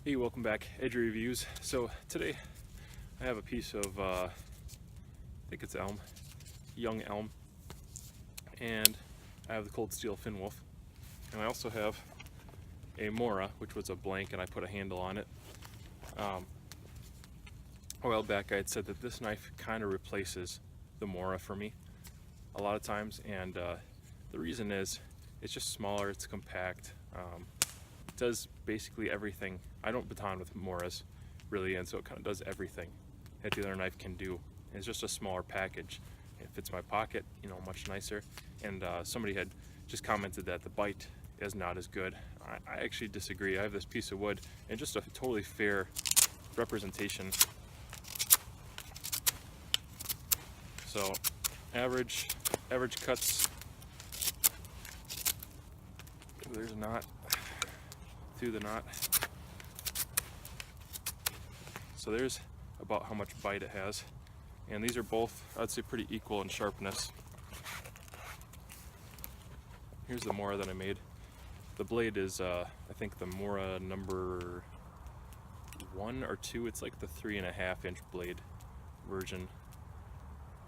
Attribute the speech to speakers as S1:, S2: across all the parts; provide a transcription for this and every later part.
S1: Hey, welcome back, Edge Reviews. So today I have a piece of, I think it's elm, young elm, and I have the cold steel fin wolf, and I also have a Mora, which was a blank, and I put a handle on it. A while back I had said that this knife kind of replaces the Mora for me a lot of times, and the reason is it's just smaller, it's compact. It does basically everything. I don't baton with Moras really, and so it kind of does everything that the other knife can do. It's just a smaller package. It fits my pocket, you know, much nicer. And somebody had just commented that the bite is not as good. I actually disagree. I have this piece of wood and just a totally fair representation. So average cuts. There's a knot through the knot. So there's about how much bite it has. And these are both, I'd say, pretty equal in sharpness. Here's the Mora that I made. The blade is, I think the Mora number 1 or 2. It's like the 3.5 inch blade version.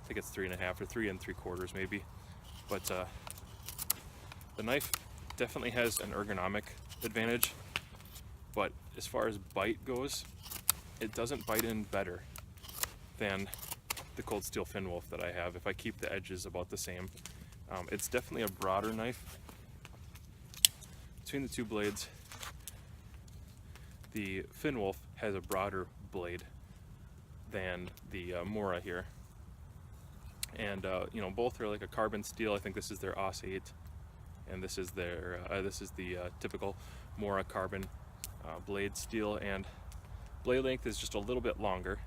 S1: I think it's 3.5 or 3 3/4 maybe. But the knife definitely has an ergonomic advantage, but as far as bite goes, it doesn't bite in better than the cold steel fin wolf that I have if I keep the edges about the same. It's definitely a broader knife. Between the two blades, the fin wolf has a broader blade than the Mora here, and you know, both are like a carbon steel. I think this is their AUS 8, and this is their this is the typical Mora carbon blade steel, and blade length is just a little bit longer.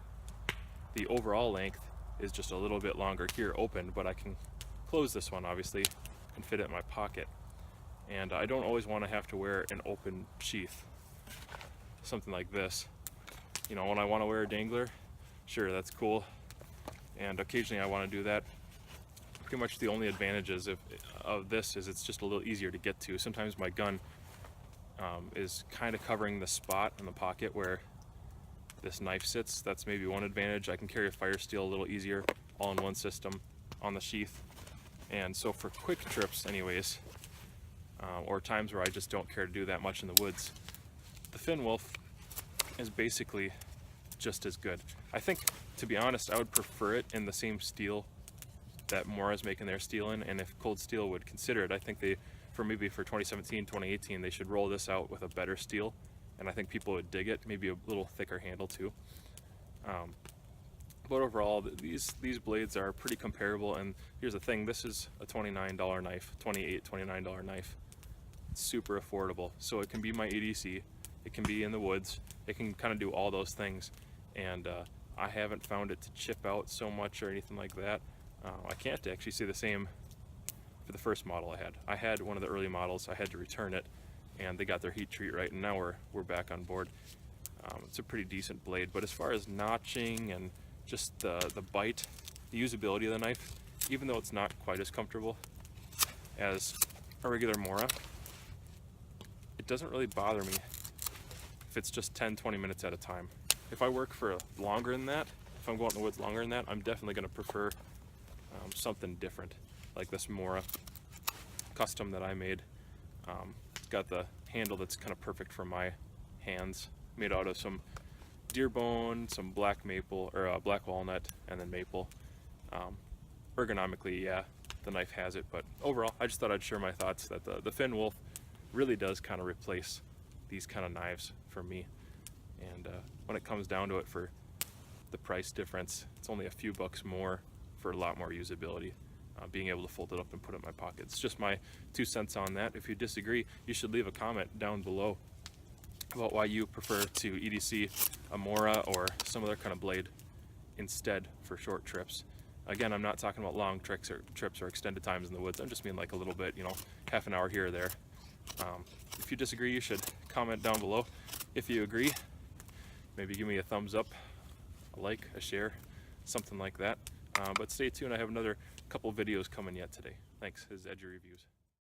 S1: The overall length is just a little bit longer here open, but I can close this one obviously and fit it in my pocket. And I don't always want to have to wear an open sheath, something like this. You know, when I want to wear a dangler, sure, that's cool, and occasionally I want to do that. Pretty much the only advantages of this is it's just a little easier to get to. Sometimes my gun is kind of covering the spot in the pocket where this knife sits. That's maybe one advantage. I can carry a fire steel a little easier, all in one system on the sheath. And so for quick trips anyways, or times where I just don't care to do that much in the woods, the fin wolf is basically just as good. I think, to be honest, I would prefer it in the same steel that Mora's making their steel in, and if Cold Steel would consider it, I think they, maybe for 2017, 2018, they should roll this out with a better steel, and I think people would dig it, maybe a little thicker handle too. But overall, these blades are pretty comparable, and here's the thing, this is a $29 knife, $29 knife. It's super affordable, so it can be my EDC, it can be in the woods, it can kind of do all those things, and I haven't found it to chip out so much or anything like that. I can't actually say the same for the first model I had. I had one of the early models, I had to return it, and they got their heat treat right, and now we're back on board. It's a pretty decent blade, but as far as notching and just the bite, the usability of the knife, even though it's not quite as comfortable as a regular Mora, it doesn't really bother me if it's just 10-20 minutes at a time. If I work for longer than that, if I'm going in the woods longer than that, I'm definitely going to prefer something different, like this Mora custom that I made. It's got the handle that's kind of perfect for my hands, made out of some deer bone, some black maple, or black walnut, and then maple. Ergonomically, yeah, the knife has it, but overall, I just thought I'd share my thoughts that the fin wolf really does kind of replace these kind of knives for me. And when it comes down to it, for the price difference, it's only a few bucks more for a lot more usability. Being able to fold it up and put it in my pocket. It's just my 2 cents on that. If you disagree, you should leave a comment down below about why you prefer to EDC a Mora or some other kind of blade instead for short trips. Again, I'm not talking about long trips or extended times in the woods. I'm just mean like a little bit, you know, half an hour here or there. If you disagree, you should comment down below. If you agree, maybe give me a thumbs up, a like, a share, something like that. But stay tuned, I have another couple videos coming yet today. Thanks, this is Edge Reviews.